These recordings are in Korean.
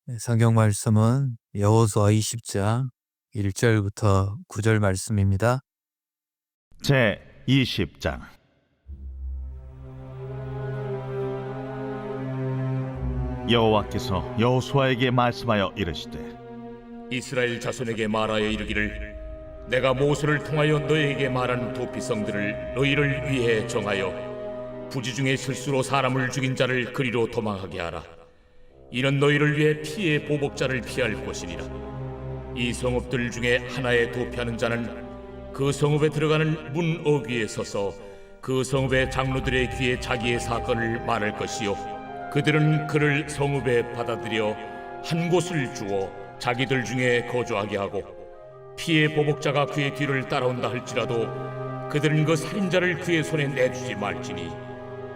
네, 성경 말씀은 여호수아 20장 1절부터 9절 말씀입니다. 제 20장. 여호와께서 여호수아에게 말씀하여 이르시되 이스라엘 자손에게 말하여 이르기를 내가 모세를 통하여 너희에게 말한 도피성들을 너희를 위해 정하여 부지 중에 실수로 사람을 죽인 자를 그리로 도망하게 하라. 이는 너희를 위해 피의 보복자를 피할 곳이니라. 이 성읍들 중에 하나에 도피하는 자는 그 성읍에 들어가는 문 어귀에 서서 그 성읍의 장로들의 귀에 자기의 사건을 말할 것이요, 그들은 그를 성읍에 받아들여 한 곳을 주어 자기들 중에 거주하게 하고, 피의 보복자가 그의 뒤를 따라온다 할지라도 그들은 그 살인자를 그의 손에 내주지 말지니,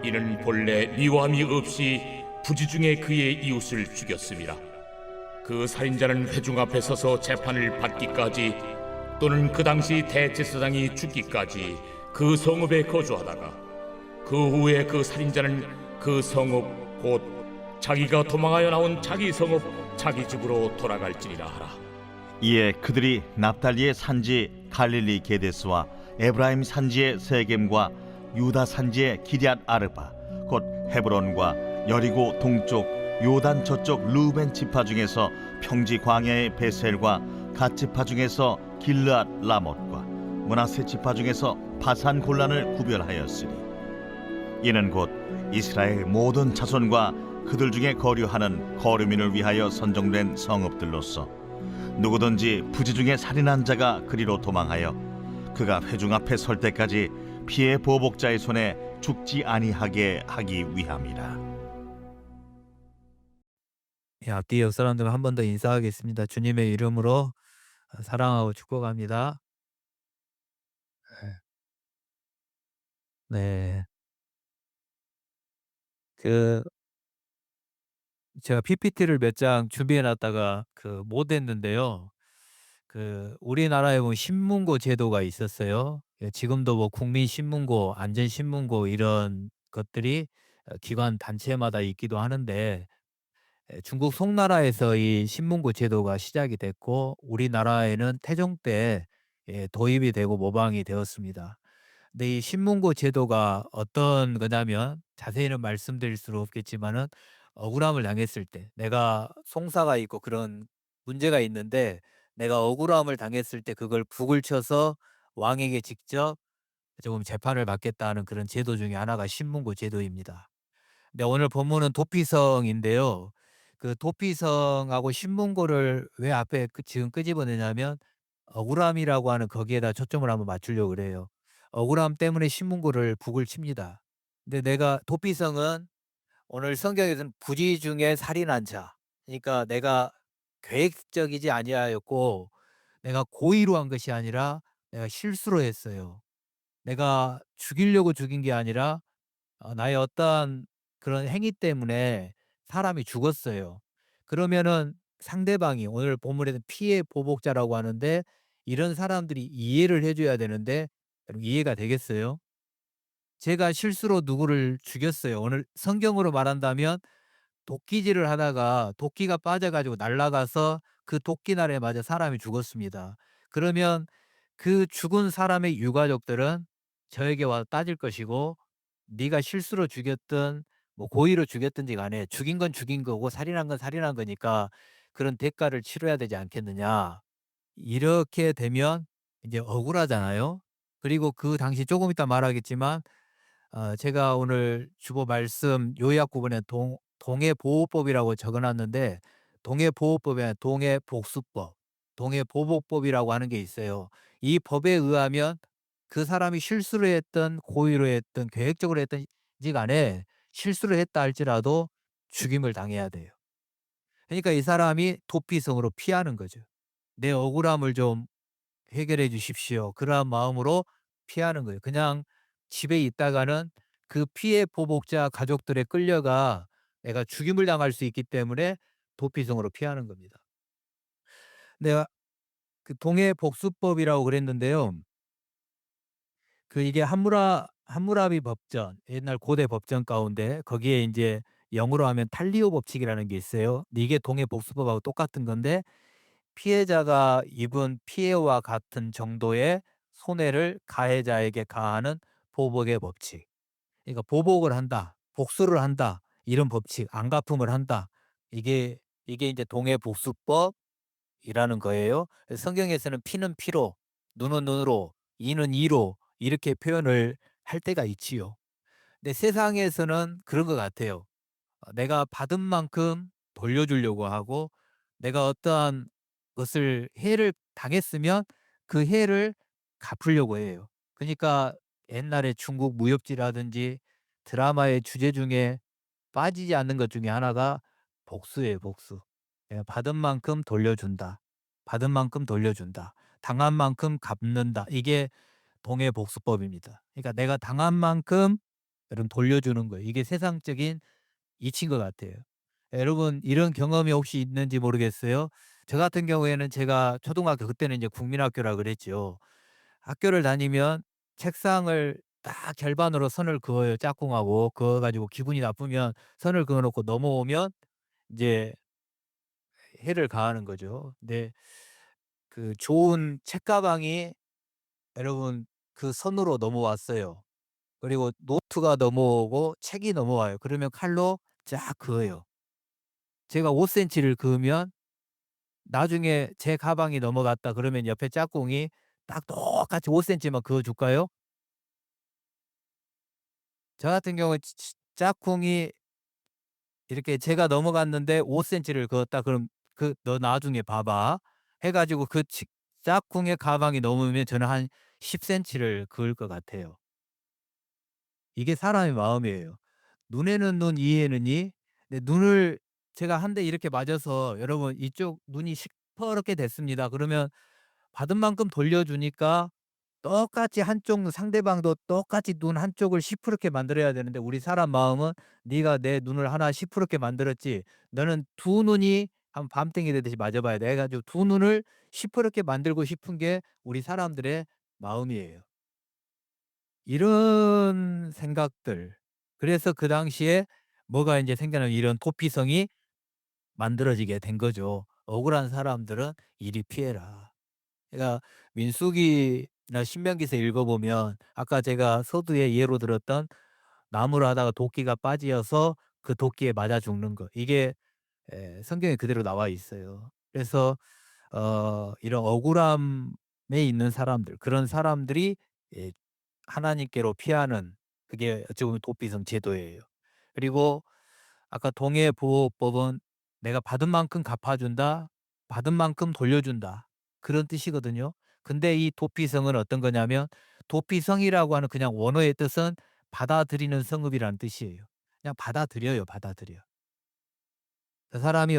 이는 본래 미워함이 없이 부지 중에 그의 이웃을 죽였음이라. 그 살인자는 회중 앞에 서서 재판을 받기까지 또는 그 당시 대제사장이 죽기까지 그 성읍에 거주하다가, 그 후에 그 살인자는 그 성읍 곧 자기가 도망하여 나온 자기 성읍 자기 집으로 돌아갈지니라 하라. 이에 그들이 납달리의 산지 갈릴리 게데스와 에브라임 산지의 세겜과 유다 산지의 기럇 아르바 곧 헤브론과 여리고 동쪽 요단 저쪽 루벤 지파 중에서 평지 광야의 베셀과 갓 지파 중에서 길르앗 라못과 므낫세 지파 중에서 바산 골란을 구별하였으니, 이는 곧 이스라엘 모든 자손과 그들 중에 거류하는 거류민을 위하여 선정된 성읍들로서 누구든지 부지 중에 살인한 자가 그리로 도망하여 그가 회중 앞에 설 때까지 피의 보복자의 손에 죽지 아니하게 하기 위함이라. 앞뒤 옆 사람들 한 번 더 인사하겠습니다. 주님의 이름으로 사랑하고 축복합니다. 네. 그 제가 PPT를 몇 장 준비해 놨다가 못 했는데요. 우리나라에 보면 신문고 제도가 있었어요. 지금도 뭐 국민신문고, 안전신문고 이런 것들이 기관 단체마다 있기도 하는데, 중국 송나라에서 이 신문고 제도가 시작이 됐고 우리나라에는 태종 때 도입이 되고 모방이 되었습니다. 근데 이 신문고 제도가 어떤 거냐면, 자세히는 말씀드릴 수는 없겠지만은 억울함을 당했을 때, 내가 송사가 있고 그런 문제가 있는데 내가 억울함을 당했을 때 그걸 북을 쳐서 왕에게 직접 조금 재판을 받겠다는 그런 제도 중에 하나가 신문고 제도입니다. 네, 오늘 본문은 도피성인데요. 그 도피성하고 신문고를 왜 앞에 지금 끄집어내냐면, 억울함이라고 하는 거기에다 초점을 한번 맞추려고 그래요. 억울함 때문에 신문고를 북을 칩니다. 근데 내가 도피성은 오늘 성경에서는 부지 중에 살인한 자. 그러니까 내가 계획적이지 아니하였고 내가 고의로 한 것이 아니라 내가 실수로 했어요. 내가 죽이려고 죽인 게 아니라 나의 어떠한 그런 행위 때문에 사람이 죽었어요. 그러면은 상대방이, 오늘 본문에는 피해 보복자라고 하는데, 이런 사람들이 이해를 해 줘야 되는데 여러분, 이해가 되겠어요? 제가 실수로 누구를 죽였어요. 오늘 성경으로 말한다면 도끼질을 하다가 도끼가 빠져 가지고 날아가서 그 도끼날에 맞아 사람이 죽었습니다. 그러면 그 죽은 사람의 유가족들은 저에게 와서 따질 것이고, 네가 실수로 죽였든 뭐 고의로 죽였든지 간에 죽인 건 죽인 거고 살인한 건 살인한 거니까 그런 대가를 치러야 되지 않겠느냐. 이렇게 되면 이제 억울하잖아요. 그리고 그 당시 조금 이따 말하겠지만, 제가 오늘 주보 말씀 요약 부분에 동해보호법이라고 적어 놨는데, 동해보호법이 아니라 동해복수법, 동해보복법이라고 하는 게 있어요. 이 법에 의하면 그 사람이 실수를 했든 고의로 했든 계획적으로 했든지 간에 실수를 했다 할지라도 죽임을 당해야 돼요. 그러니까 이 사람이 도피성으로 피하는 거죠. '내 억울함을 좀 해결해 주십시오.' 그러한 마음으로 피하는 거예요. 그냥 집에 있다가는 그 피해 보복자 가족들에 끌려가 내가 죽임을 당할 수 있기 때문에 도피성으로 피하는 겁니다. 내가 동해 복수법이라고 그랬는데요. 이게 함무라비 법전, 옛날 고대 법전 가운데 거기에 인제 영어로 하면 탈리오 법칙이라는 게 있어요. 근데 이게 동해 복수법하고 똑같은 건데 피해자가 입은 피해와 같은 정도의 손해를 가해자에게 가하는 보복의 법칙. 그러니까 보복을 한다, 복수를 한다, 이런 법칙, 안갚음을 한다. 이게 이제 동해 복수법이라는 거예요. 그래서 성경에서는 피는 피로, 눈은 눈으로, 이는 이로 이렇게 표현을 할 때가 있지요. 근데 세상에서는 그런 것 같아요. 내가 받은 만큼 돌려주려고 하고 내가 어떠한 것을 해를 당했으면 그 해를 갚으려고 해요. 그러니까 옛날에 중국 무협지라든지 드라마의 주제 중에 빠지지 않는 것 중에 하나가 복수예요, 복수. 내가 받은 만큼 돌려준다. 받은 만큼 돌려준다. 당한 만큼 갚는다. 이게 동해복수법입니다. 그러니까 내가 당한 만큼 여러분 돌려주는 거예요. 이게 세상적인 이치인 것 같아요. 여러분 이런 경험이 혹시 있는지 모르겠어요. 저 같은 경우에는 제가 초등학교 그때는 이제 국민학교라 그랬죠. 학교를 다니면 책상을 딱 결반으로 선을 그어요. 짝꿍하고 그어 가지고 기분이 나쁘면 선을 그어 놓고 넘어오면 이제 해를 가하는 거죠. 근데 그 좋은 책가방이 여러분 그 선으로 넘어왔어요. 그리고 노트가 넘어오고 책이 넘어와요. 그러면 칼로 쫙 그어요. 제가 5 센티를 그으면 나중에 제 가방이 넘어갔다 그러면 옆에 짝꿍이 딱 똑같이 5 센티만 그어 줄까요? 저 같은 경우에 짝꿍이 이렇게 제가 넘어갔는데 5 센티를 그었다 그럼 "너 나중에 봐봐." 해 가지고 그 짝꿍의 가방이 넘으면 저는 한 10 센티를 그을 것 같아요. 이게 사람의 마음이에요. 눈에는 눈, 이에는 이. 근데 눈을 제가 한 대 이렇게 맞아서 여러분 이쪽 눈이 시퍼렇게 됐습니다. 그러면 받은 만큼 돌려주니까 똑같이 한쪽 상대방도 똑같이 눈 한쪽을 시퍼렇게 만들어야 되는데 우리 사람 마음은 "네가 내 눈을 하나 시퍼렇게 만들었지. 너는 두 눈이 한 밤탱이 되듯이 맞아 봐야 돼." 해 가지고 두 눈을 시퍼렇게 만들고 싶은 게 우리 사람들의 마음이에요. 이런 생각들. 그래서 그 당시에 뭐가 인제 생겨나면 이런 도피성이 만들어지게 된 거죠. 억울한 사람들은 이리 피해라. 그러니까 민수기나 신명기서 읽어보면 아까 제가 서두에 예로 들었던 나무를 하다가 도끼가 빠지어서 그 도끼에 맞아 죽는 거. 이게 성경에 그대로 나와 있어요. 그래서 이런 억울함에 있는 사람들 그런 사람들이 예 하나님께로 피하는 그게 어찌 보면 도피성 제도예요. 그리고 아까 동해보호법은 내가 받은 만큼 갚아준다. 받은 만큼 돌려준다. 그런 뜻이거든요. 근데 이 도피성은 어떤 거냐면 도피성이라고 하는 그냥 원어의 뜻은 받아들이는 성읍이라는 뜻이에요. 그냥 받아들여요, 받아들여. 저 사람이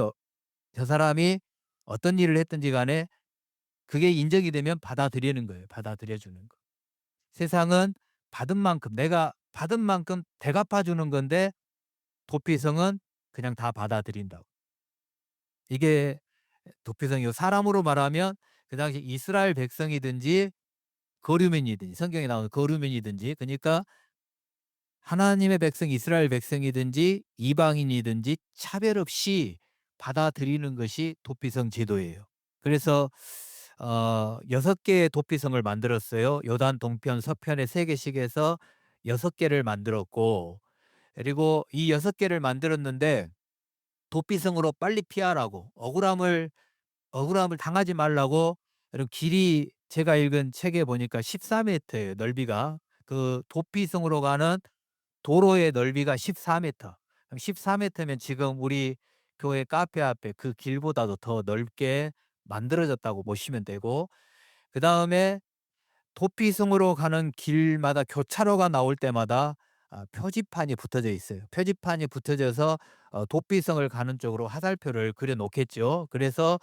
저 사람이 어떤 일을 했든지 간에 그게 인정이 되면 받아들이는 거예요. 받아들여 주는 거. 세상은 받은 만큼 내가 받은 만큼 대갚아 주는 건데 도피성은 그냥 다 받아들인다고. 이게 도피성이고 사람으로 말하면 그 당시 이스라엘 백성이든지 거류민이든지 성경에 나오는 거류민이든지 그러니까 하나님의 백성 이스라엘 백성이든지 이방인이든지 차별 없이 받아들이는 것이 도피성 제도예요. 그래서 6 개의 도피성을 만들었어요. 요단 동편 서편의 3 개씩 해서 6 개를 만들었고 그리고 이 6 개를 만들었는데 도피성으로 빨리 피하라고 억울함을 당하지 말라고 이런 길이 제가 읽은 책에 보니까 14 미터예요, 넓이가. 그 도피성으로 가는 도로의 넓이가 14 미터. 그럼 14 미터면 지금 우리 교회 카페 앞에 그 길보다도 더 넓게 만들어졌다고 보시면 되고 그다음에 도피성으로 가는 길마다 교차로가 나올 때마다 표지판이 붙어져 있어요. 표지판이 붙어져서 도피성을 가는 쪽으로 화살표를 그려 놓겠죠. 그래서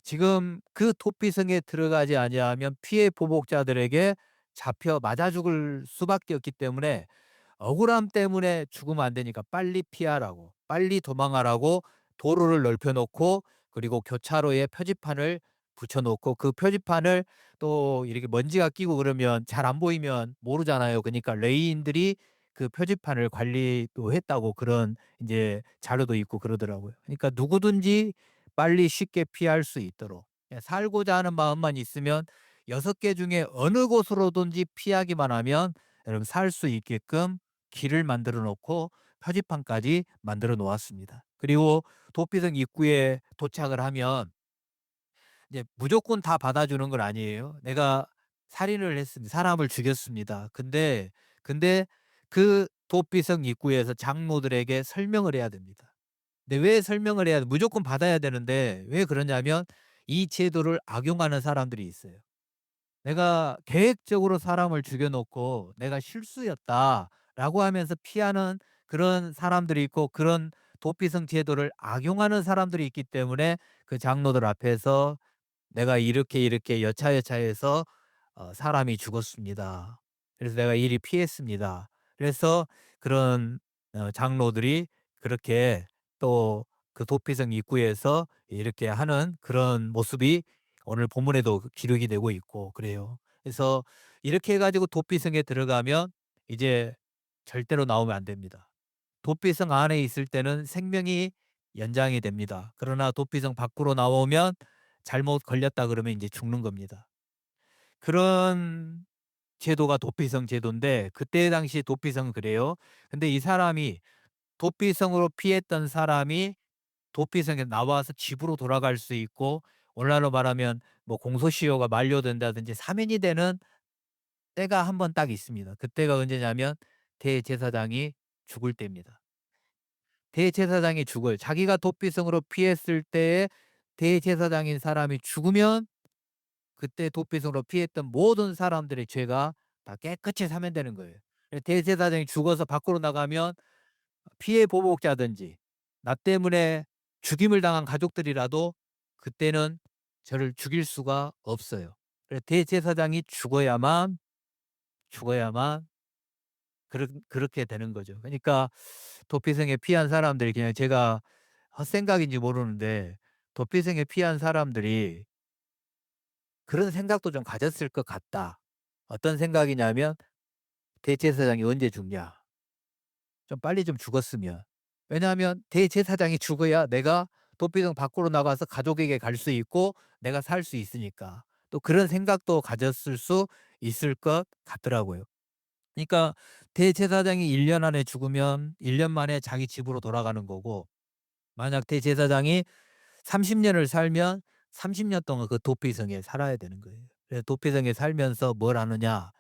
지금 그 도피성에 들어가지 아니하면 피해 보복자들에게 잡혀 맞아 죽을 수밖에 없기 때문에 억울함 때문에 죽으면 안 되니까 빨리 피하라고 빨리 도망하라고 도로를 넓혀 놓고 그리고 교차로에 표지판을 붙여 놓고 그 표지판을 또 이렇게 먼지가 끼고 그러면 잘 안 보이면 모르잖아요. 그러니까 레이인들이 그 표지판을 관리도 했다고 그런 인제 자료도 있고 그러더라고요. 그러니까 누구든지 빨리 쉽게 피할 수 있도록 살고자 하는 마음만 있으면 6개 중에 어느 곳으로든지 피하기만 하면 여러분 살 수 있게끔 길을 만들어 놓고 표지판까지 만들어 놓았습니다. 그리고 도피성 입구에 도착을 하면 이제 무조건 다 받아주는 건 아니에요. 내가 살인을 했습니다. 사람을 죽였습니다. 근데 그 도피성 입구에서 장로들에게 설명을 해야 됩니다. 근데 왜 설명을 해야 무조건 받아야 되는데 왜 그러냐면 이 제도를 악용하는 사람들이 있어요. 내가 계획적으로 사람을 죽여 놓고 '내가 실수였다.'라고 하면서 피하는 그런 사람들이 있고 그런 도피성 제도를 악용하는 사람들이 있기 때문에 그 장로들 앞에서 "내가 이렇게 이렇게 여차여차해서 사람이 죽었습니다. 그래서 내가 이리 피했습니다." 그래서 그런 장로들이 그렇게 또 그 도피성 입구에서 이렇게 하는 그런 모습이 오늘 본문에도 기록이 되고 있고 그래요. 그래서 이렇게 해 가지고 도피성에 들어가면 이제 절대로 나오면 안 됩니다. 도피성 안에 있을 때는 생명이 연장이 됩니다. 그러나 도피성 밖으로 나오면 잘못 걸렸다 그러면 이제 죽는 겁니다. 그런 제도가 도피성 제도인데 그때 당시 도피성은 그래요. 근데 이 사람이 도피성으로 피했던 사람이 도피성에 나와서 집으로 돌아갈 수 있고 오늘날로 말하면 뭐 공소시효가 만료된다든지 사면이 되는 때가 한 번 딱 있습니다. 그때가 언제냐면 대제사장이 죽을 때입니다. 대제사장이 죽어요. 자기가 도피성으로 피했을 때에 대제사장인 사람이 죽으면 그때 도피성으로 피했던 모든 사람들의 죄가 다 깨끗이 사면되는 거예요. 대제사장이 죽어서 밖으로 나가면 피해 보복자든지 나 때문에 죽임을 당한 가족들이라도 그때는 저를 죽일 수가 없어요. 대제사장이 죽어야만 그렇게 되는 거죠. 그러니까 도피성에 피한 사람들이 그냥 제가 헛생각인지 모르는데 도피성에 피한 사람들이 그런 생각도 좀 가졌을 것 같다. 어떤 생각이냐면 '대제사장이 언제 죽냐. 좀 빨리 좀 죽었으면.' 왜냐하면 대제사장이 죽어야 내가 도피성 밖으로 나가서 가족에게 갈 수 있고 내가 살 수 있으니까. 또 그런 생각도 가졌을 수 있을 것 같더라고요. 그러니까 대제사장이 1년 안에 죽으면 1년 만에 자기 집으로 돌아가는 거고 만약 대제사장이 30 년을 살면 30년 동안 그 도피성에 살아야 되는 거예요. 그래서 도피성에 살면서 뭘 하느냐.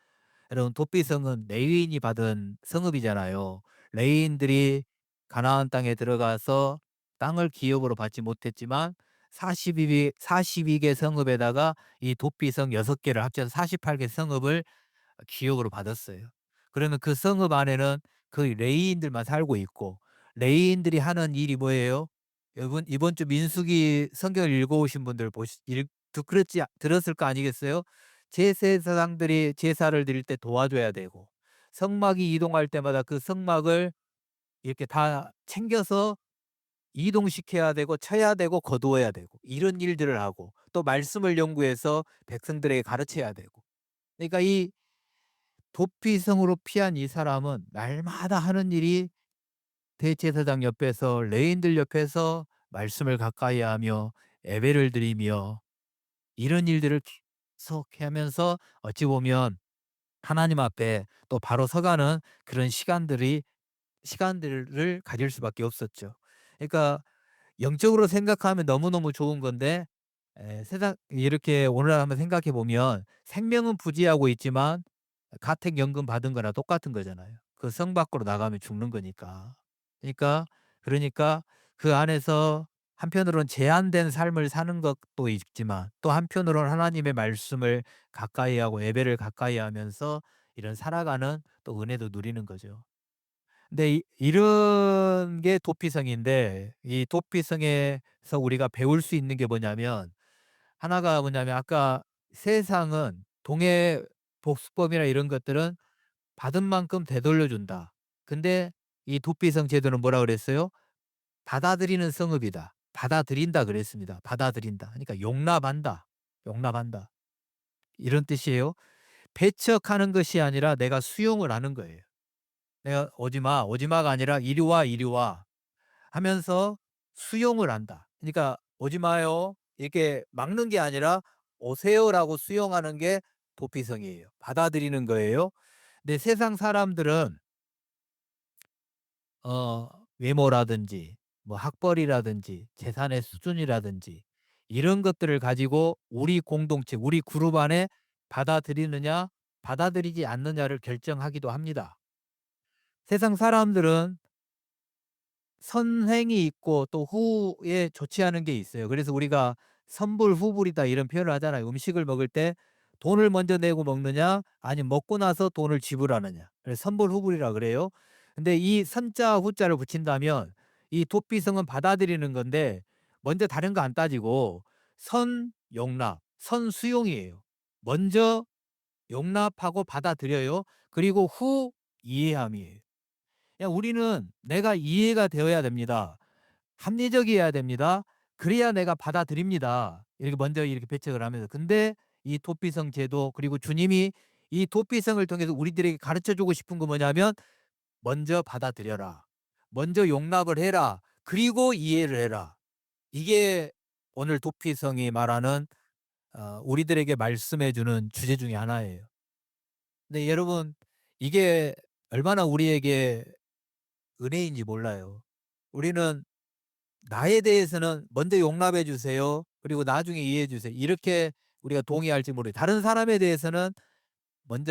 여러분 도피성은 레위인이 받은 성읍이잖아요. 레위인들이 가나안 땅에 들어가서 땅을 기업으로 받지 못했지만 42개 성읍에다가 이 도피성 6 개를 합쳐서 48개 성읍을 기업으로 받았어요. 그러면 그 성읍 안에는 그 레위인들만 살고 있고 레위인들이 하는 일이 뭐예요? 여러분 이번 주 민수기 성경을 읽어 오신 분들 보시 읽 듣 그랬지 들었을 거 아니겠어요? 제사장들이 제사를 드릴 때 도와줘야 되고 성막이 이동할 때마다 그 성막을 이렇게 다 챙겨서 이동시켜야 되고 쳐야 되고 거두어야 되고 이런 일들을 하고 또 말씀을 연구해서 백성들에게 가르쳐야 되고 그러니까 이 도피성으로 피한 이 사람은 날마다 하는 일이 대제사장 옆에서 레인들 옆에서 말씀을 가까이 하며 예배를 드리며 이런 일들을 계속 하면서 어찌 보면 하나님 앞에 또 바로 서가는 그런 시간들을 가질 수밖에 없었죠. 그러니까 영적으로 생각하면 너무너무 좋은 건데 세상 이렇게 오늘 한번 생각해 보면 생명은 부지하고 있지만 가택연금 받은 거나 똑같은 거잖아요. 그 성 밖으로 나가면 죽는 거니까. 그러니까 그러니까 그 안에서 한편으로는 제한된 삶을 사는 것도 있지만 또 한편으로는 하나님의 말씀을 가까이 하고 예배를 가까이 하면서 이런 살아가는 또 은혜도 누리는 거죠. 근데 이런 게 도피성인데 이 도피성에서 우리가 배울 수 있는 게 뭐냐면 하나가 뭐냐면 아까 세상은 동해 복수법이나 이런 것들은 받은 만큼 되돌려 준다. 근데 이 도피성 제도는 뭐라 그랬어요? 받아들이는 성읍이다. 받아들인다 그랬습니다. 받아들인다. 그러니까 용납한다. 용납한다. 이런 뜻이에요. 배척하는 것이 아니라 내가 수용을 하는 거예요. 내가 "오지 마." 오지 마가 아니라 "이리 와, 이리 와." 하면서 수용을 한다. 그러니까 "오지 마요." 이렇게 막는 게 아니라 "오세요."라고 수용하는 게 도피성이에요. 받아들이는 거예요. 근데 세상 사람들은 외모라든지 뭐 학벌이라든지 재산의 수준이라든지 이런 것들을 가지고 우리 공동체, 우리 그룹 안에 받아들이느냐 받아들이지 않느냐를 결정하기도 합니다. 세상 사람들은 선행이 있고 또 후에 좋지 않은 게 있어요. 그래서 우리가 선불후불이다 이런 표현을 하잖아요. 음식을 먹을 때 돈을 먼저 내고 먹느냐 아니면 먹고 나서 돈을 지불하느냐. 그래서 선불후불이라 그래요. 근데 이 선자 후자를 붙인다면 이 도피성은 받아들이는 건데 먼저 다른 거 안 따지고 선용납, 선수용이에요. 먼저 용납하고 받아들여요. 그리고 후 이해함이에요. 그냥 우리는 내가 이해가 되어야 됩니다. 합리적이어야 됩니다. 그래야 내가 받아들입니다. 이렇게 먼저 이렇게 배척을 하면서. 근데 이 도피성 제도 그리고 주님이 이 도피성을 통해서 우리들에게 가르쳐 주고 싶은 거 뭐냐면 먼저 받아들여라. 먼저 용납을 해라. 그리고 이해를 해라. 이게 오늘 도피성이 말하는 우리들에게 말씀해 주는 주제 중에 하나예요. 근데 여러분 이게 얼마나 우리에게 은혜인지 몰라요. 우리는 나에 대해서는 먼저 용납해 주세요. 그리고 나중에 이해해 주세요. 이렇게 우리가 동의할지 모르겠어요. 다른 사람에 대해서는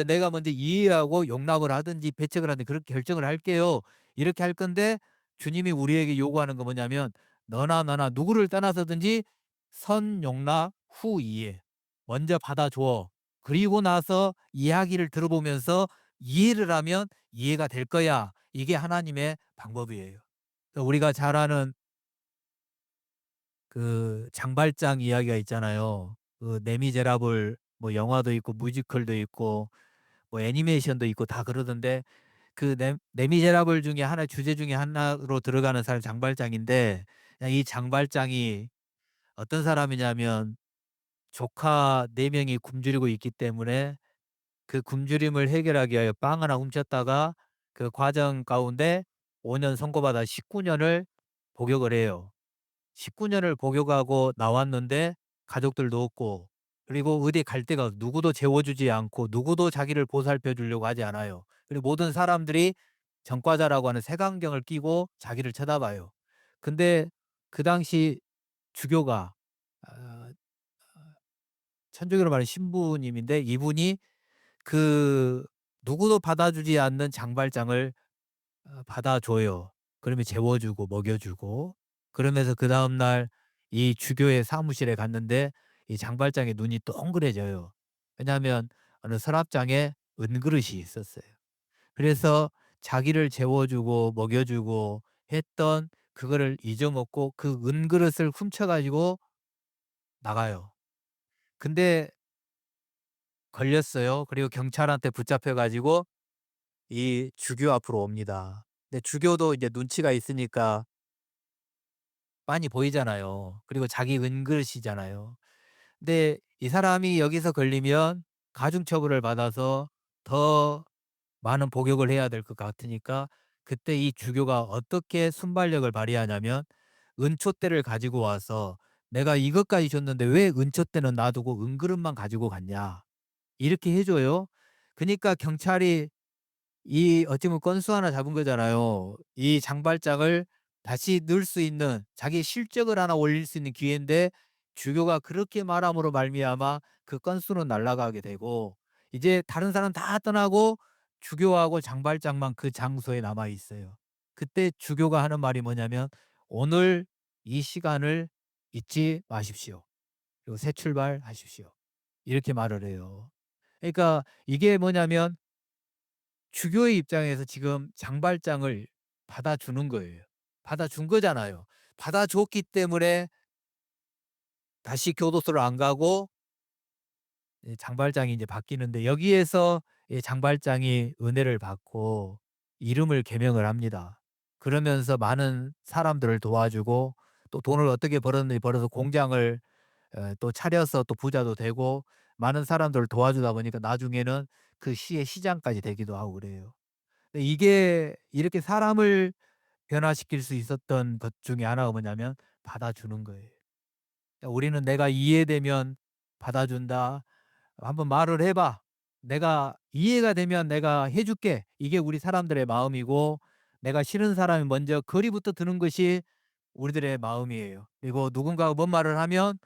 내가 먼저 이해하고 용납을 하든지 배척을 하든지 그렇게 결정을 할게요. 이렇게 할 건데 주님이 우리에게 요구하는 건 뭐냐면 너나 나나 누구를 떠나서든지 선용납 후 이해. 먼저 받아줘. 그리고 나서 이야기를 들어보면서 이해를 하면 이해가 될 거야. 이게 하나님의 방법이에요. 우리가 잘 아는 그 장발장 이야기가 있잖아요. 그 레미제라블 뭐 영화도 있고 뮤지컬도 있고 뭐 애니메이션도 있고 다 그러던데 그 레미제라블 중에 하나 주제 중에 하나로 들어가는 사람이 장발장인데 그냥 이 장발장이 어떤 사람이냐면 조카 4 명이 굶주리고 있기 때문에 그 굶주림을 해결하기 위하여 빵 하나 훔쳤다가 그 과정 가운데 5년 선고받아 19 년을 복역을 해요. 19 년을 복역하고 나왔는데 가족들도 없고 그리고 어디 갈 데가 누구도 재워주지 않고 누구도 자기를 보살펴 주려고 하지 않아요. 그리고 모든 사람들이 전과자라고 하는 색안경을 끼고 자기를 쳐다봐요. 근데 그 당시 주교가 아 천주교로 말하면 신부님인데 이분이 그 누구도 받아주지 않는 장발장을 받아줘요. 그러면 재워주고 먹여주고 그러면서 그다음 날 이 주교의 사무실에 갔는데 이 장발장의 눈이 동그래져요. 왜냐하면 어느 서랍장에 은그릇이 있었어요. 그래서 자기를 재워주고 먹여주고 했던 그거를 잊어먹고 그 은그릇을 훔쳐 가지고 나가요. 근데 걸렸어요. 그리고 경찰한테 붙잡혀 가지고 이 주교 앞으로 옵니다. 근데 주교도 이제 눈치가 있으니까 빤히 보이잖아요. 그리고 자기 은그릇이잖아요. 근데 이 사람이 여기서 걸리면 가중처벌을 받아서 더 많은 복역을 해야 될 것 같으니까 그때 이 주교가 어떻게 순발력을 발휘하냐면 은촛대를 가지고 와서 "내가 이것까지 줬는데 왜 은촛대는 놔두고 은그릇만 가지고 갔냐." 이렇게 해 줘요. 그니까 경찰이 이 어찌 보면 건수 하나 잡은 거잖아요. 이 장발장을 다시 넣을 수 있는 자기의 실적을 하나 올릴 수 있는 기회인데 주교가 그렇게 말함으로 말미암아 그 건수는 날아가게 되고 이제 다른 사람 다 떠나고 주교하고 장발장만 그 장소에 남아 있어요. 그때 주교가 하는 말이 뭐냐면 "오늘 이 시간을 잊지 마십시오. 그리고 새 출발하십시오." 이렇게 말을 해요. 그러니까 이게 뭐냐면 주교의 입장에서 지금 장발장을 받아주는 거예요. 받아준 거잖아요. 받아줬기 때문에 다시 교도소를 안 가고 장발장이 이제 바뀌는데 여기에서 이 장발장이 은혜를 받고 이름을 개명을 합니다. 그러면서 많은 사람들을 도와주고 또 돈을 어떻게 벌었는지 벌어서 공장을 또 차려서 또 부자도 되고 많은 사람들을 도와주다 보니까 나중에는 그 시의 시장까지 되기도 하고 그래요. 근데 이게 이렇게 사람을 변화시킬 수 있었던 것 중에 하나가 뭐냐면 받아주는 거예요. 그러니까 우리는 "내가 이해되면 받아준다. 한번 말을 해 봐. 내가 이해가 되면 내가 해 줄게." 이게 우리 사람들의 마음이고, 내가 싫은 사람이 먼저 거리부터 드는 것이 우리들의 마음이에요. 그리고 누군가가 뭔 말을 하면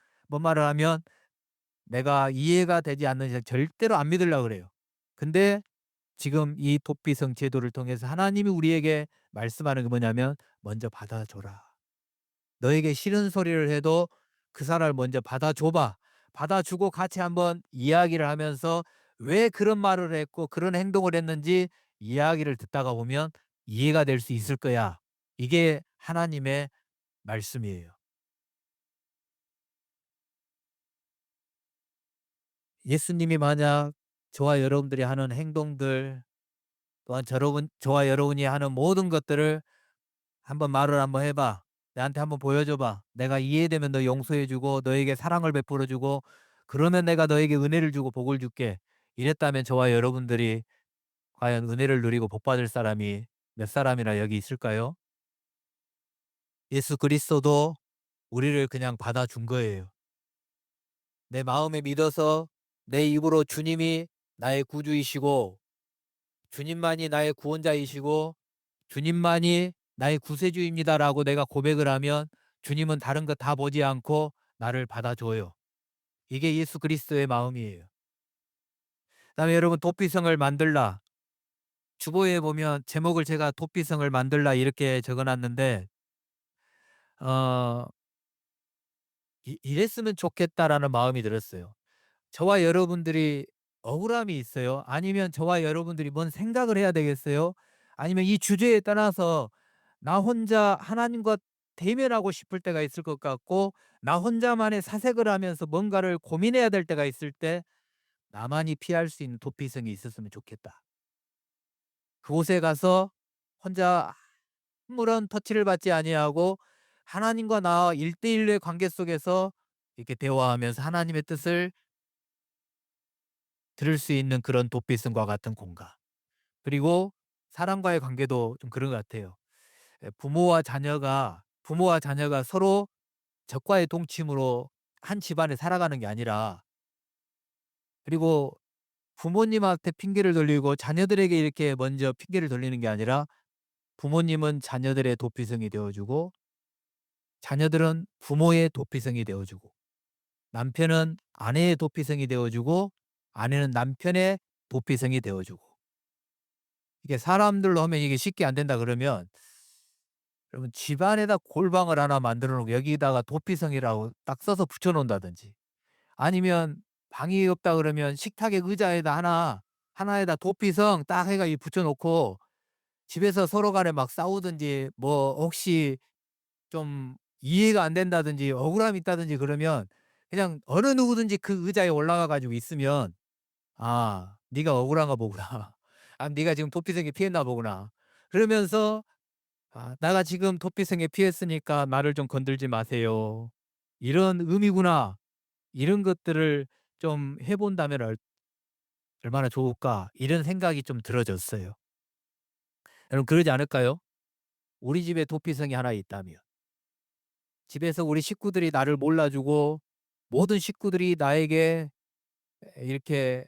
내가 이해가 되지 않는 이상 절대로 안 믿으려고 그래요. 근데 지금 이 도피성 제도를 통해서 하나님이 우리에게 말씀하는 게 뭐냐면 "먼저 받아줘라." 너에게 싫은 소리를 해도 그 사람을 먼저 받아줘 봐. 받아주고 같이 한번 이야기를 하면서 왜 그런 말을 했고 그런 행동을 했는지 이야기를 듣다가 보면 이해가 될 수 있을 거야. 이게 하나님의 말씀이에요. 예수님이 만약 저와 여러분들이 하는 행동들, 또한 저와 여러분이 하는 모든 것들을 "한번 말을 한번 해 봐. 내한테 한번 보여줘 봐. 내가 이해되면 너 용서해 주고 너에게 사랑을 베풀어 주고 그러면 내가 너에게 은혜를 주고 복을 줄게." 이랬다면 저와 여러분들이 과연 은혜를 누리고 복 받을 사람이 몇 사람이나 여기 있을까요? 예수 그리스도도 우리를 그냥 받아준 거예요. 내 마음에 믿어서 내 입으로 주님이 나의 구주이시고 주님만이 나의 구원자이시고 주님만이 나의 구세주입니다라고 내가 고백을 하면 주님은 다른 거 다 보지 않고 나를 받아줘요. 이게 예수 그리스도의 마음이에요. 그다음에 여러분, 도피성을 만들라. 주보에 보면 제목을 제가 도피성을 만들라 이렇게 적어 놨는데, 어 이랬으면 좋겠다라는 마음이 들었어요. 저와 여러분들이 억울함이 있어요? 아니면 저와 여러분들이 뭔 생각을 해야 되겠어요? 아니면 이 주제에 떠나서 나 혼자 하나님과 대면하고 싶을 때가 있을 것 같고, 나 혼자만의 사색을 하면서 뭔가를 고민해야 될 때가 있을 때 나만이 피할 수 있는 도피성이 있었으면 좋겠다. 그곳에 가서 혼자 아무런 터치를 받지 아니하고 하나님과 나와 1대1의 관계 속에서 이렇게 대화하면서 하나님의 뜻을 들을 수 있는 그런 도피성과 같은 공간. 그리고 사람과의 관계도 좀 그런 것 같아요. 부모와 자녀가 서로 적과의 동침으로 한 집안에 살아가는 게 아니라, 그리고 부모님한테 핑계를 돌리고 자녀들에게 이렇게 먼저 핑계를 돌리는 게 아니라 부모님은 자녀들의 도피성이 되어 주고 자녀들은 부모의 도피성이 되어 주고 남편은 아내의 도피성이 되어 주고 아내는 남편의 도피성이 되어 주고, 이게 사람들로 하면 이게 쉽게 안 된다 그러면 여러분, 집안에다 골방을 하나 만들어 놓고 여기다가 도피성이라고 딱 써서 붙여 놓는다든지, 아니면 방이 없다 그러면 식탁의 의자에다 하나에다 도피성 딱 해가 붙여 놓고 집에서 서로 간에 막 싸우든지 뭐 혹시 좀 이해가 안 된다든지 억울함이 있다든지 그러면 그냥 어느 누구든지 그 의자에 올라가 가지고 있으면 '아 네가 억울한가 보구나. 아 네가 지금 도피성에 피했나 보구나.' 그러면서 '아 내가 지금 도피성에 피했으니까 나를 좀 건들지 마세요. 이런 의미구나.' 이런 것들을 좀 해 본다면 얼마나 좋을까, 이런 생각이 좀 들어졌어요. 여러분, 그러지 않을까요? 우리 집에 도피성이 하나 있다면, 집에서 우리 식구들이 나를 몰라주고 모든 식구들이 나에게 이렇게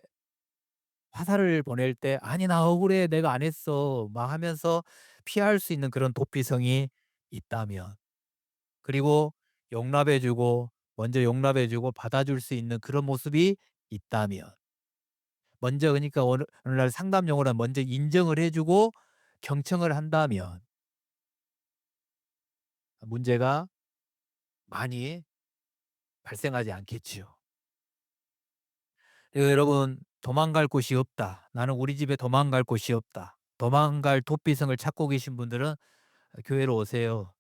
화살을 보낼 때 "아니 나 억울해. 내가 안 했어." 막 하면서 피할 수 있는 그런 도피성이 있다면, 그리고 용납해 주고 먼저 용납해 주고 받아줄 수 있는 그런 모습이 있다면, 먼저, 그러니까 어느 날 상담용어로 먼저 인정을 해 주고 경청을 한다면 문제가 많이 발생하지 않겠지요. 여러분, 도망갈 곳이 없다. 나는 우리 집에 도망갈 곳이 없다. 도망갈 도피성을 찾고 계신 분들은 교회로 오세요.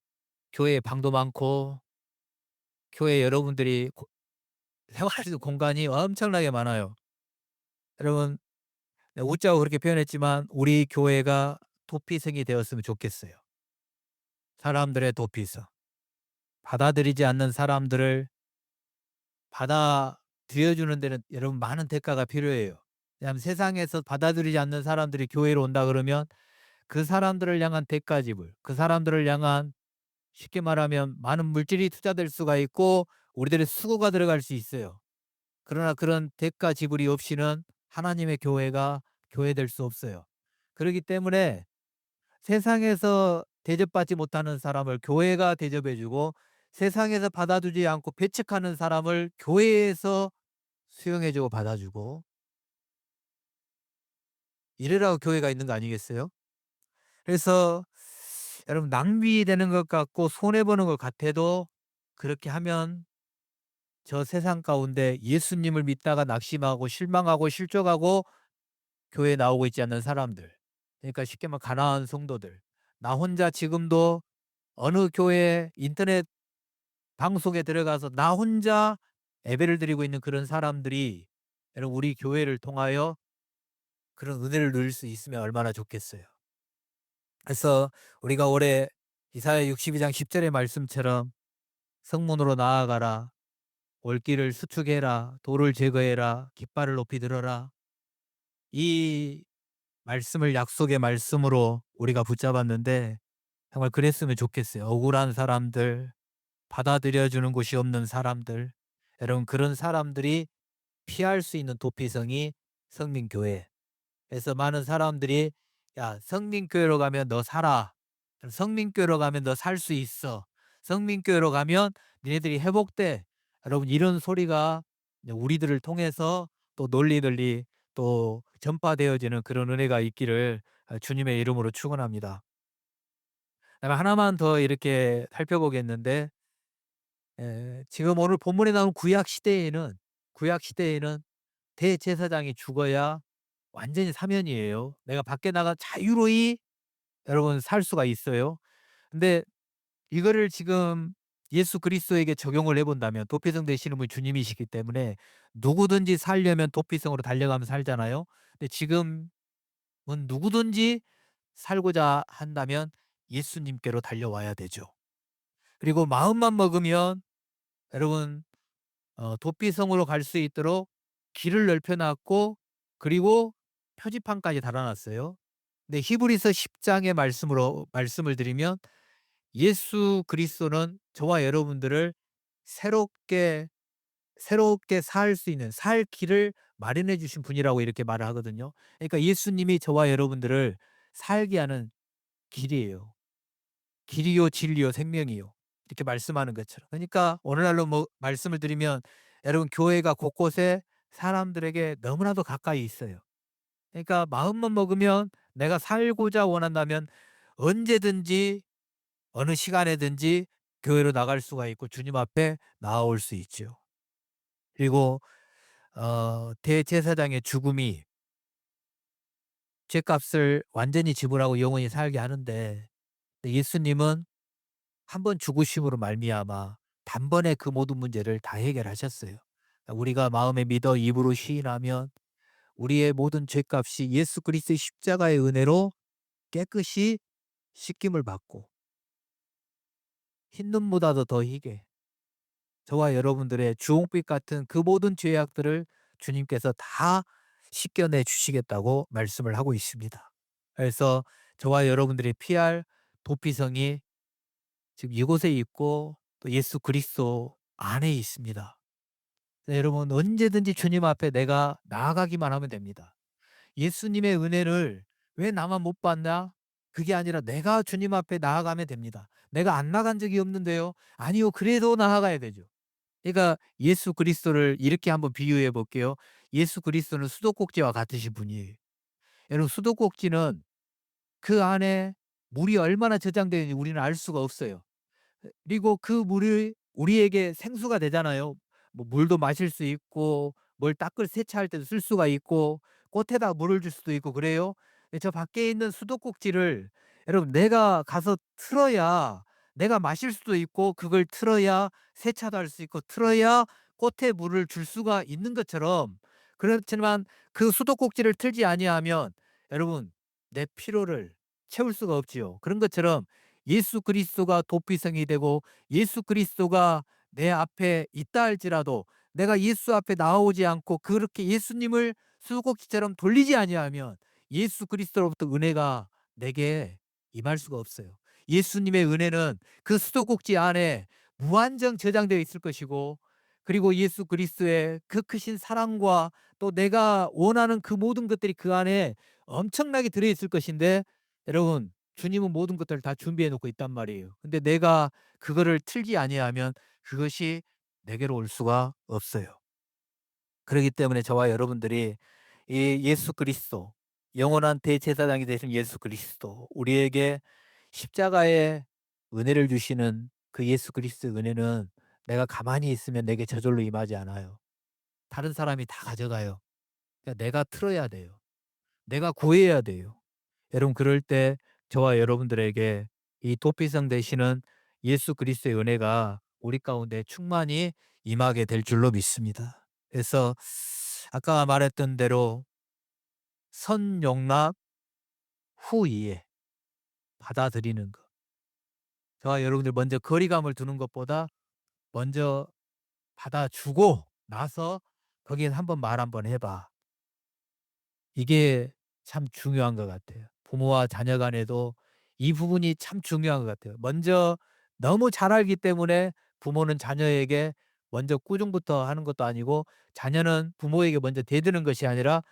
교회에 방도 많고 교회에 여러분들이 생활할 수 있는 공간이 엄청나게 많아요. 여러분, 웃자고 그렇게 표현했지만 우리 교회가 도피성이 되었으면 좋겠어요. 사람들의 도피성. 받아들이지 않는 사람들을 받아들여 주는 데는 여러분 많은 대가가 필요해요. 왜냐하면 세상에서 받아들이지 않는 사람들이 교회로 온다 그러면 그 사람들을 향한 대가 지불, 그 사람들을 향한 쉽게 말하면 많은 물질이 투자될 수가 있고 우리들의 수고가 들어갈 수 있어요. 그러나 그런 대가 지불이 없이는 하나님의 교회가 교회될 수 없어요. 그렇기 때문에 세상에서 대접받지 못하는 사람을 교회가 대접해 주고 세상에서 받아주지 않고 배척하는 사람을 교회에서 수용해 주고 받아 주고 이래라고 교회가 있는 거 아니겠어요? 그래서 여러분 낭비되는 것 같고 손해 보는 것 같아도 그렇게 하면 저 세상 가운데 예수님을 믿다가 낙심하고 실망하고 실족하고 교회에 나오고 있지 않는 사람들. 그러니까 쉽게 말하면 가난한 성도들. 나 혼자 지금도 어느 교회 인터넷 방송에 들어가서 나 혼자 예배를 드리고 있는 그런 사람들이 여러분 우리 교회를 통하여 그런 은혜를 누릴 수 있으면 얼마나 좋겠어요. 그래서 우리가 올해 이사야 62장 10절의 말씀처럼 성문으로 나아가라. 올길을 수축해라. 돌을 제거해라. 깃발을 높이 들어라. 이 말씀을 약속의 말씀으로 우리가 붙잡았는데 정말 그랬으면 좋겠어요. 억울한 사람들, 받아들여 주는 곳이 없는 사람들, 여러분 그런 사람들이 피할 수 있는 도피성이 성민교회. 그래서 많은 사람들이 야 성민교회로 가면 너 살아. 성민교회로 가면 너 살 수 있어. 성민교회로 가면 니네들이 회복돼. 여러분 이런 소리가 우리들을 통해서 또 널리 널리 또 전파되어지는 그런 은혜가 있기를 주님의 이름으로 축원합니다. 그다음에 하나만 더 이렇게 살펴보겠는데 지금 오늘 본문에 나온 구약 시대에는 대제사장이 죽어야 완전히 사면이에요. 내가 밖에 나가 자유로이 여러분 살 수가 있어요. 근데 이거를 지금 예수 그리스도에게 적용을 해 본다면 도피성 되시는 분이 주님이시기 때문에 누구든지 살려면 도피성으로 달려가면 살잖아요. 근데 지금은 누구든지 살고자 한다면 예수님께로 달려와야 되죠. 그리고 마음만 먹으면 여러분 도피성으로 갈 수 있도록 길을 넓혀 놨고 그리고 표지판까지 달아 놨어요. 근데 히브리서 10 장의 말씀을 드리면 예수 그리스도는 저와 여러분들을 새롭게 살 수 있는 살 길을 마련해 주신 분이라고 이렇게 말을 하거든요. 그러니까 예수님이 저와 여러분들을 살게 하는 길이에요. 길이요 진리요 생명이요. 이렇게 말씀하는 것처럼. 그러니까 오늘날로 뭐 말씀을 드리면 여러분 교회가 곳곳에 사람들에게 너무나도 가까이 있어요. 그러니까 마음만 먹으면 내가 살고자 원한다면 언제든지 어느 시간에든지 교회로 나갈 수가 있고 주님 앞에 나아올 수 있죠. 그리고 대제사장의 죽음이 죗값을 완전히 지불하고 영원히 살게 하는데 예수님은 한 번 죽으심으로 말미암아 단번에 그 모든 문제를 다 해결하셨어요. 우리가 마음에 믿어 입으로 시인하면 우리의 모든 죄값이 예수 그리스도의 십자가의 은혜로 깨끗이 씻김을 받고 흰 눈보다도 더 희게 저와 여러분들의 주홍빛 같은 그 모든 죄악들을 주님께서 다 씻겨내 주시겠다고 말씀을 하고 있습니다. 그래서 저와 여러분들이 피할 도피성이 지금 이곳에 있고 또 예수 그리스도 안에 있습니다. 네, 여러분 언제든지 주님 앞에 내가 나아가기만 하면 됩니다. 예수님의 은혜를 왜 나만 못 받나? 그게 아니라 내가 주님 앞에 나아가면 됩니다. 내가 안 나간 적이 없는데요. 아니요. 그래도 나아가야 되죠. 그러니까 예수 그리스도를 이렇게 한번 비유해 볼게요. 예수 그리스도는 수도꼭지와 같으신 분이에요. 여러분 수도꼭지는 그 안에 물이 얼마나 저장되어 있는지 우리는 알 수가 없어요. 그리고 그 물이 우리에게 생수가 되잖아요. 뭐 물도 마실 수 있고 뭘 닦을 세차할 때도 쓸 수가 있고 꽃에다 물을 줄 수도 있고 그래요. 근데 저 밖에 있는 수도꼭지를 여러분 내가 가서 틀어야 내가 마실 수도 있고 그걸 틀어야 세차도 할 수 있고 틀어야 꽃에 물을 줄 수가 있는 것처럼 그렇지만 그 수도꼭지를 틀지 아니하면 여러분 내 필요를 채울 수가 없지요. 그런 것처럼 예수 그리스도가 도피성이 되고 예수 그리스도가 내 앞에 있다 할지라도 내가 예수 앞에 나오지 않고 그렇게 예수님을 수도꼭지처럼 돌리지 아니하면 예수 그리스도로부터 은혜가 내게 임할 수가 없어요. 예수님의 은혜는 그 수도꼭지 안에 무한정 저장되어 있을 것이고, 그리고 예수 그리스도의 그 크신 사랑과 또 내가 원하는 그 모든 것들이 그 안에 엄청나게 들어 있을 것인데, 여러분, 주님은 모든 것들을 다 준비해 놓고 있단 말이에요. 근데 내가 그거를 틀지 아니하면 그것이 내게로 올 수가 없어요. 그렇기 때문에 저와 여러분들이 이 예수 그리스도, 영원한 대제사장이 되신 예수 그리스도, 우리에게 십자가의 은혜를 주시는 그 예수 그리스도의 은혜는 내가 가만히 있으면 내게 저절로 임하지 않아요. 다른 사람이 다 가져가요. 그러니까 내가 틀어야 돼요. 내가 구해야 돼요. 여러분, 그럴 때 저와 여러분들에게 이 도피성 되시는 예수 그리스도의 은혜가 우리 가운데 충만히 임하게 될 줄로 믿습니다. 그래서 아까 말했던 대로 선용납 후이에 받아들이는 것. 저와 여러분들 먼저 거리감을 두는 것보다 먼저 받아주고 나서 거기에 한번 말 한번 해봐. 이게 참 중요한 것 같아요. 부모와 자녀 간에도 이 부분이 참 중요한 것 같아요. 먼저 너무 잘 알기 때문에 부모는 자녀에게 먼저 꾸중부터 하는 것도 아니고, 자녀는 부모에게 먼저 대드는 것이 아니라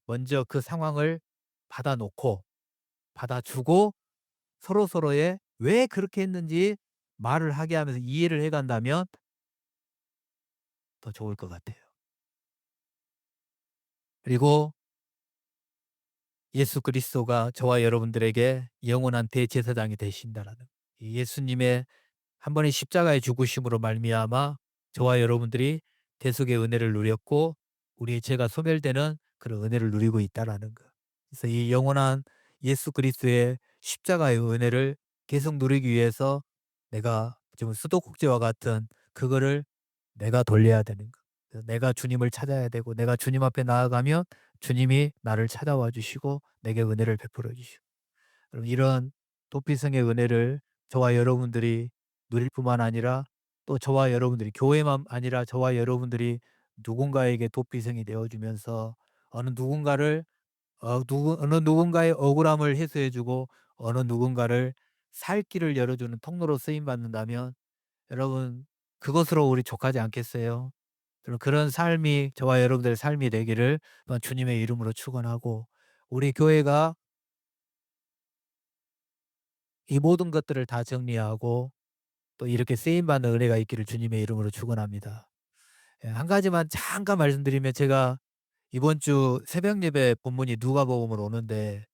먼저 그 상황을 받아놓고 받아주고 서로서로의 왜 그렇게 했는지 말을 하게 하면서 이해를 해 간다면 더 좋을 것 같아요. 그리고 예수 그리스도가 저와 여러분들에게 영원한 대제사장이 되신다라는 이 예수님의 한 번의 십자가의 죽으심으로 말미암아 저와 여러분들이 대속의 은혜를 누렸고 우리의 죄가 소멸되는 그런 은혜를 누리고 있다라는 것. 그래서 이 영원한 예수 그리스도의 십자가의 은혜를 계속 누리기 위해서 내가 지금 수도꼭지와 같은 그거를 내가 돌려야 되는 것. 그래서 내가 주님을 찾아야 되고 내가 주님 앞에 나아가면 주님이 나를 찾아와 주시고 내게 은혜를 베풀어 주시고, 그럼 이런 도피성의 은혜를 저와 여러분들이 누릴 뿐만 아니라 또 저와 여러분들이 교회만 아니라 저와 여러분들이 누군가에게 도피성이 되어 주면서 어느 누군가를 어느 누군가의 억울함을 해소해 주고 어느 누군가를 살 길을 열어 주는 통로로 쓰임 받는다면 여러분, 그것으로 우리 족하지 않겠어요? 그런 삶이 저와 여러분들의 삶이 되기를 주님의 이름으로 축원하고, 우리 교회가 이 모든 것들을 다 정리하고 또 이렇게 쓰임 받는 은혜가 있기를 주님의 이름으로 축원합니다. 예, 한 가지만 잠깐 말씀드리면, 제가 이번 주 새벽 예배 본문이 누가복음으로 오는데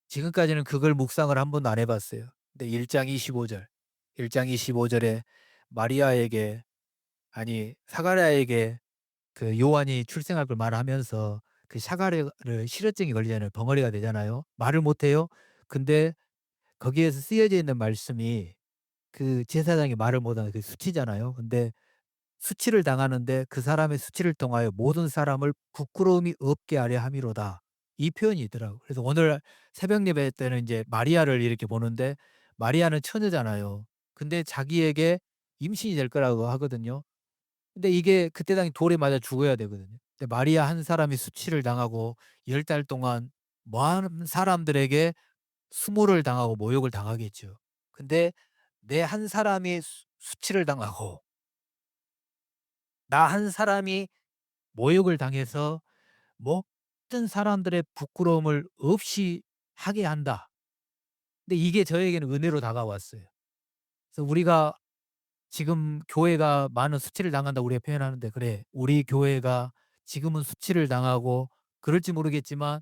지금까지는 그걸 묵상을 한 번도 안 해 봤어요. 근데 1장 25 절. 1장 25 절에 마리아에게, 아니 사가랴에게 그 요한이 출생할 걸 말하면서 그 사가랴를 실어증이 걸리잖아요. 벙어리가 되잖아요. 말을 못 해요. 근데 거기에서 쓰여져 있는 말씀이 그 제사장이 말을 못하는 그 수치잖아요. 근데 수치를 당하는데 그 사람의 수치를 통하여 모든 사람을 부끄러움이 없게 하려 함이로다. 이 표현이 있더라고요. 그래서 오늘 새벽 예배 때는 이제 마리아를 이렇게 보는데, 마리아는 처녀잖아요. 근데 자기에게 임신이 될 거라고 하거든요. 근데 이게 그때 당시 돌에 맞아 죽어야 되거든요. 근데 마리아 한 사람이 수치를 당하고 10달 동안 많은 사람들에게 수모를 당하고 모욕을 당하겠죠. 근데 내 한 사람이 수치를 당하고 나 한 사람이 모욕을 당해서 모든 사람들의 부끄러움을 없이 하게 한다. 근데 이게 저에게는 은혜로 다가왔어요. 그래서 우리가 지금 교회가 많은 수치를 당한다고 우리가 표현하는데, 그래, 우리 교회가 지금은 수치를 당하고 그럴지 모르겠지만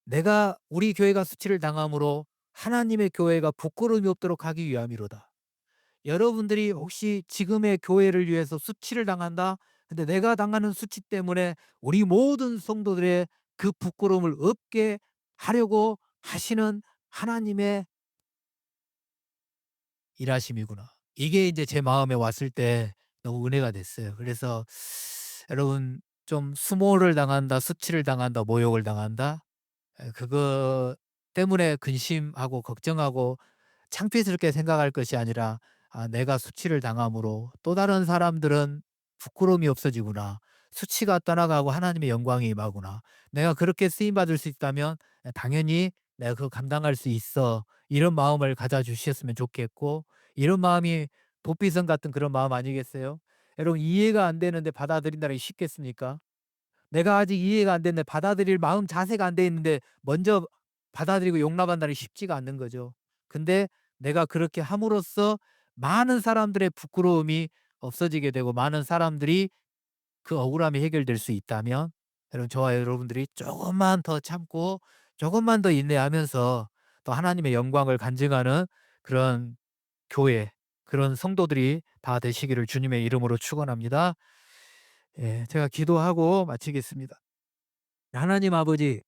내가 우리 교회가 수치를 당함으로 하나님의 교회가 부끄러움이 없도록 하기 위함이로다. 여러분들이 혹시 지금의 교회를 위해서 수치를 당한다. 근데 내가 당하는 수치 때문에 우리 모든 성도들의 그 부끄러움을 없게 하려고 하시는 하나님의 일하심이구나. 이게 이제 제 마음에 왔을 때 너무 은혜가 됐어요. 그래서 여러분, 좀 수모를 당한다, 수치를 당한다, 모욕을 당한다. 그거 때문에 근심하고 걱정하고 창피스럽게 생각할 것이 아니라, '아, 내가 수치를 당함으로 또 다른 사람들은 부끄러움이 없어지구나. 수치가 떠나가고 하나님의 영광이 임하구나.' 내가 그렇게 쓰임 받을 수 있다면 당연히 내가 그거 감당할 수 있어. 이런 마음을 가져 주셨으면 좋겠고, 이런 마음이 도피성 같은 그런 마음 아니겠어요? 여러분, 이해가 안 되는데 받아들인다는 게 쉽겠습니까? 내가 아직 이해가 안 됐는데 받아들일 마음 자세가 안 돼 있는데 먼저 받아들이고 용납한다는 게 쉽지가 않는 거죠. 근데 내가 그렇게 함으로써 많은 사람들의 부끄러움이 없어지게 되고 많은 사람들이 그 억울함이 해결될 수 있다면, 여러분, 저와 여러분들이 조금만 더 참고 조금만 더 인내하면서 또 하나님의 영광을 간증하는 그런 교회, 그런 성도들이 다 되시기를 주님의 이름으로 축원합니다. 예, 제가 기도하고 마치겠습니다. 하나님 아버지,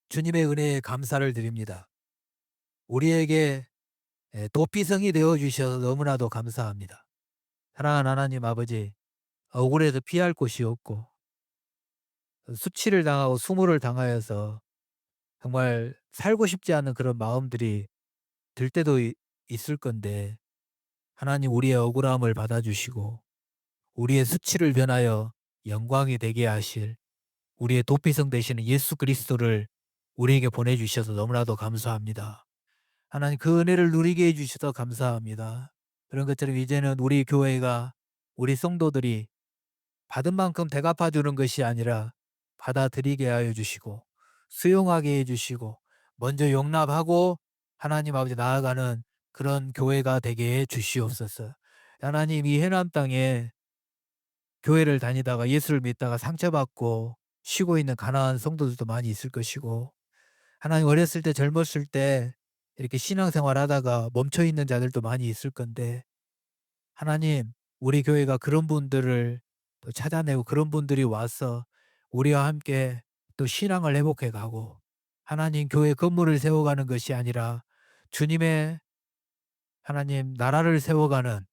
주님의 은혜에 감사를 드립니다. 우리에게 도피성이 되어 주셔서 너무나도 감사합니다. 사랑하는 하나님 아버지, 억울해서 피할 곳이 없고 수치를 당하고 수모를 당하여서 정말 살고 싶지 않은 그런 마음들이 들 때도 있을 건데, 하나님, 우리의 억울함을 받아주시고 우리의 수치를 변하여 영광이 되게 하실 우리의 도피성 되시는 예수 그리스도를 우리에게 보내주셔서 너무나도 감사합니다. 하나님, 그 은혜를 누리게 해주셔서 감사합니다. 그런 것처럼 이제는 우리 교회가, 우리 성도들이 받은 만큼 대갚아 주는 것이 아니라 받아들이게 하여 주시고 수용하게 해 주시고 먼저 용납하고 하나님 아버지 나아가는 그런 교회가 되게 해 주시옵소서. 하나님, 이 해남 땅에 교회를 다니다가 예수를 믿다가 상처받고 쉬고 있는 가난한 성도들도 많이 있을 것이고, 하나님, 어렸을 때 젊었을 때 이렇게 신앙생활 하다가 멈춰 있는 자들도 많이 있을 건데, 하나님, 우리 교회가 그런 분들을 또 찾아내고 그런 분들이 와서 우리와 함께 또 신앙을 회복해 가고, 하나님, 교회 건물을 세워가는 것이 아니라 주님의, 하나님, 나라를 세워가는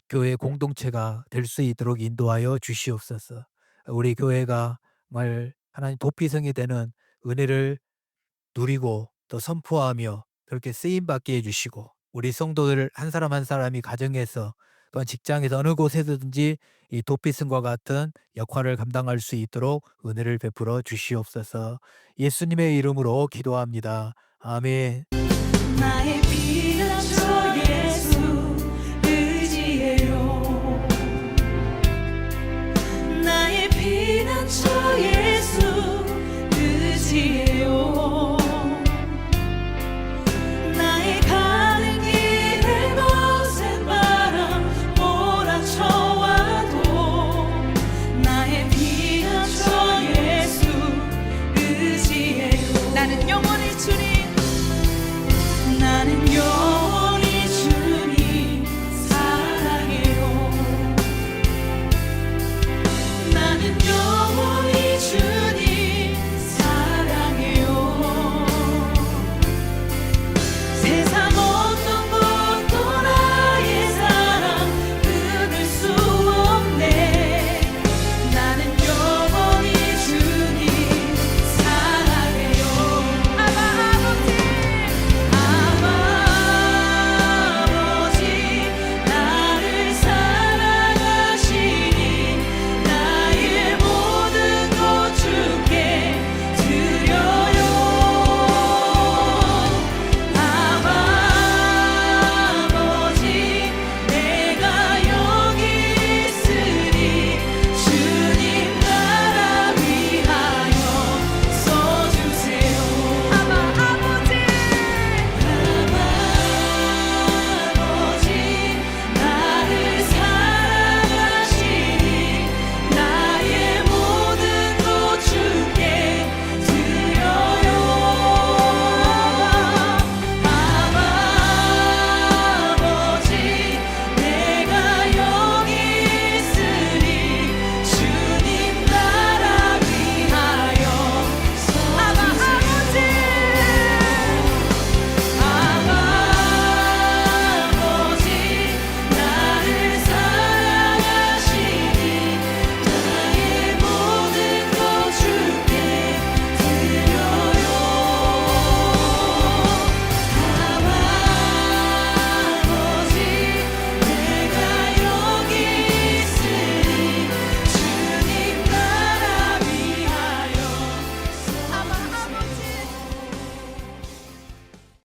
교회 공동체가 될 수 있도록 인도하여 주시옵소서. 우리 교회가 정말 하나님 도피성이 되는 은혜를 누리고 또 선포하며 그렇게 쓰임 받게 해 주시고, 우리 성도들 한 사람 한 사람이 가정에서 또한 직장에서 어느 곳에서든지 이 도피성과 같은 역할을 감당할 수 있도록 은혜를 베풀어 주시옵소서. 예수님의 이름으로 기도합니다. 아멘. 나의 피난처 예수 의지해요. 나의 피난처 예수 의지해요. 나의 가는 길에 거센 바람 몰아쳐와도 나의 피난처 예수 의지해요. 나는 영원히 주님, 나는 영원히